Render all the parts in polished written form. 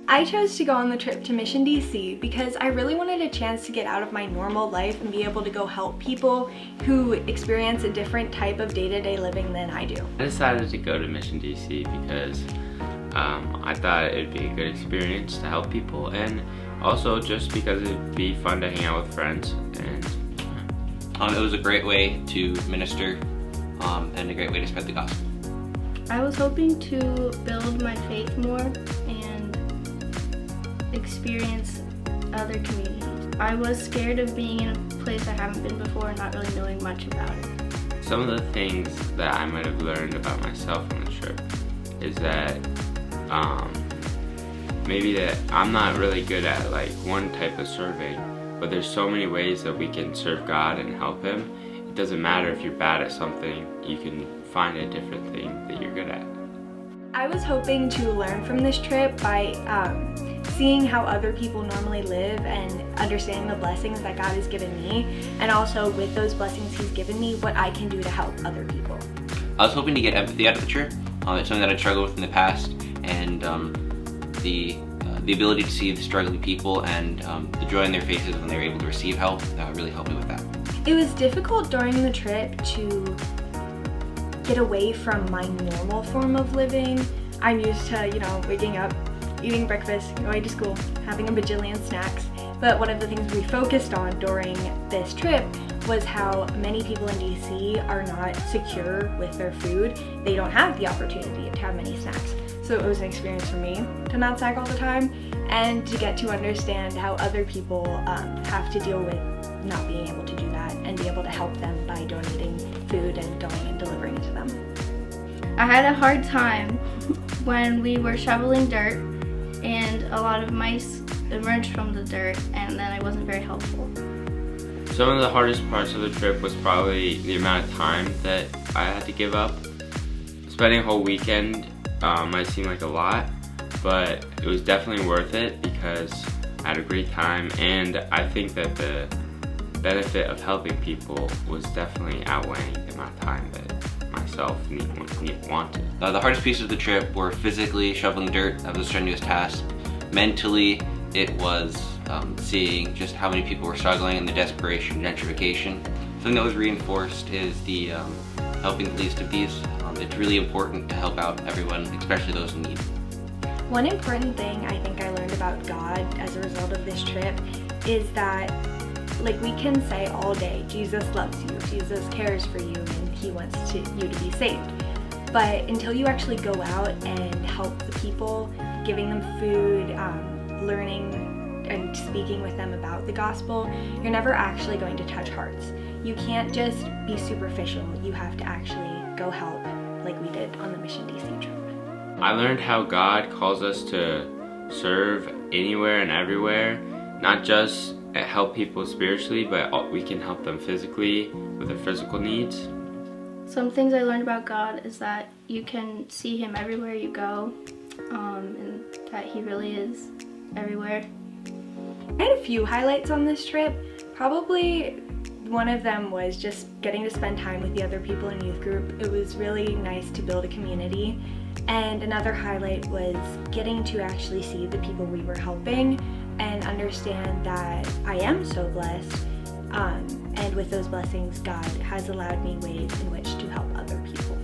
I chose to go on the trip to Mission DC because I really wanted a chance to get out of my normal life and be able to go help people who experience a different type of day-to-day living than I do. I decided to go to Mission DC because I thought it'd be a good experience to help people, and also just because it'd be fun to hang out with friends. And it was a great way to minister and a great way to spread the gospel. I was hoping to build my faith more and experience other communities. I was scared of being in a place I haven't been before and not really knowing much about it. Some of the things that I might have learned about myself on the trip is that maybe that I'm not really good at like one type of serving, but there's so many ways that we can serve God and help Him. It doesn't matter if you're bad at something, you can find a different thing that you're good at. I was hoping to learn from this trip by seeing how other people normally live and understanding the blessings that God has given me, and also with those blessings He's given me, what I can do to help other people. I was hoping to get empathy out of the trip. It's something that I struggled with in the past, and the ability to see the struggling people and the joy in their faces when they were able to receive help really helped me with that. It was difficult during the trip to get away from my normal form of living. I'm used to, waking up, eating breakfast, going to school, having a bajillion snacks. But one of the things we focused on during this trip was how many people in DC are not secure with their food. They don't have the opportunity to have many snacks. So it was an experience for me to not snack all the time and to get to understand how other people have to deal with not being able to do that and be able to help them by donating food and going and delivering it to them. I had a hard time when we were shoveling dirt and a lot of mice emerged from the dirt, and then I wasn't very helpful. Some of the hardest parts of the trip was probably the amount of time that I had to give up. Spending a whole weekend might seem like a lot, but it was definitely worth it because I had a great time, and I think that the benefit of helping people was definitely outweighing the amount of time that myself wanted. The hardest pieces of the trip were physically shoveling dirt. That was a strenuous task. Mentally, it was seeing just how many people were struggling and the desperation, gentrification. Something that was reinforced is the helping the least of these. It's really important to help out everyone, especially those in need. One important thing I think I learned about God as a result of this trip is that, we can say all day, Jesus loves you, Jesus cares for you, and He wants you to be saved. But until you actually go out and help the people, giving them food, learning and speaking with them about the gospel, you're never actually going to touch hearts. You can't just be superficial, you have to actually go help like we did on the Mission DC trip. I learned how God calls us to serve anywhere and everywhere, not just help people spiritually, but we can help them physically with their physical needs. Some things I learned about God is that you can see Him everywhere you go, and that He really is everywhere. I had a few highlights on this trip. Probably one of them was just getting to spend time with the other people in youth group. It was really nice to build a community. And another highlight was getting to actually see the people we were helping and understand that I am so blessed. And with those blessings, God has allowed me ways in which to help other people.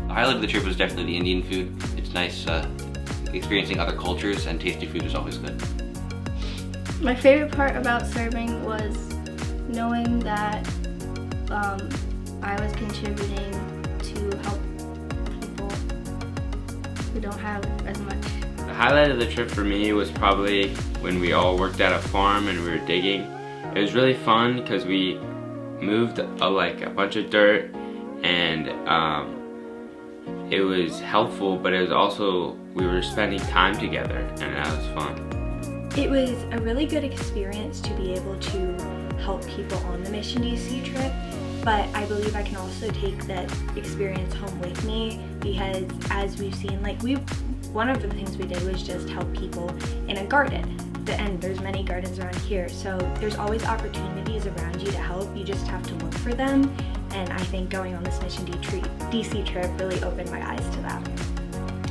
The highlight of the trip was definitely the Indian food. It's nice experiencing other cultures, and tasty food is always good. My favorite part about serving was knowing that I was contributing to help people who don't have as much. The highlight of the trip for me was probably when we all worked at a farm and we were digging. It was really fun because we moved a bunch of dirt, and it was helpful, but it was also, we were spending time together, and that was fun. It was a really good experience to be able to help people on the Mission DC trip, but I believe I can also take that experience home with me because, as we've seen, one of the things we did was just help people in a garden. And there's many gardens around here, so there's always opportunities around you to help. You just have to look for them, and I think going on this Mission DC trip really opened my eyes to that.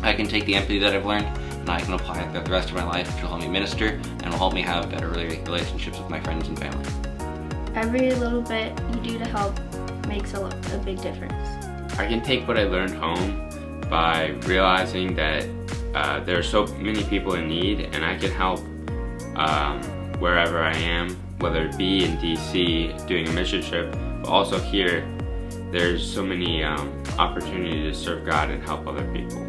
I can take the empathy that I've learned and I can apply it throughout the rest of my life, which will help me minister and will help me have better relationships with my friends and family. Every little bit you do to help makes a big difference. I can take what I learned home by realizing that there are so many people in need, and I can help wherever I am, whether it be in DC doing a mission trip, but also here there's so many opportunities to serve God and help other people.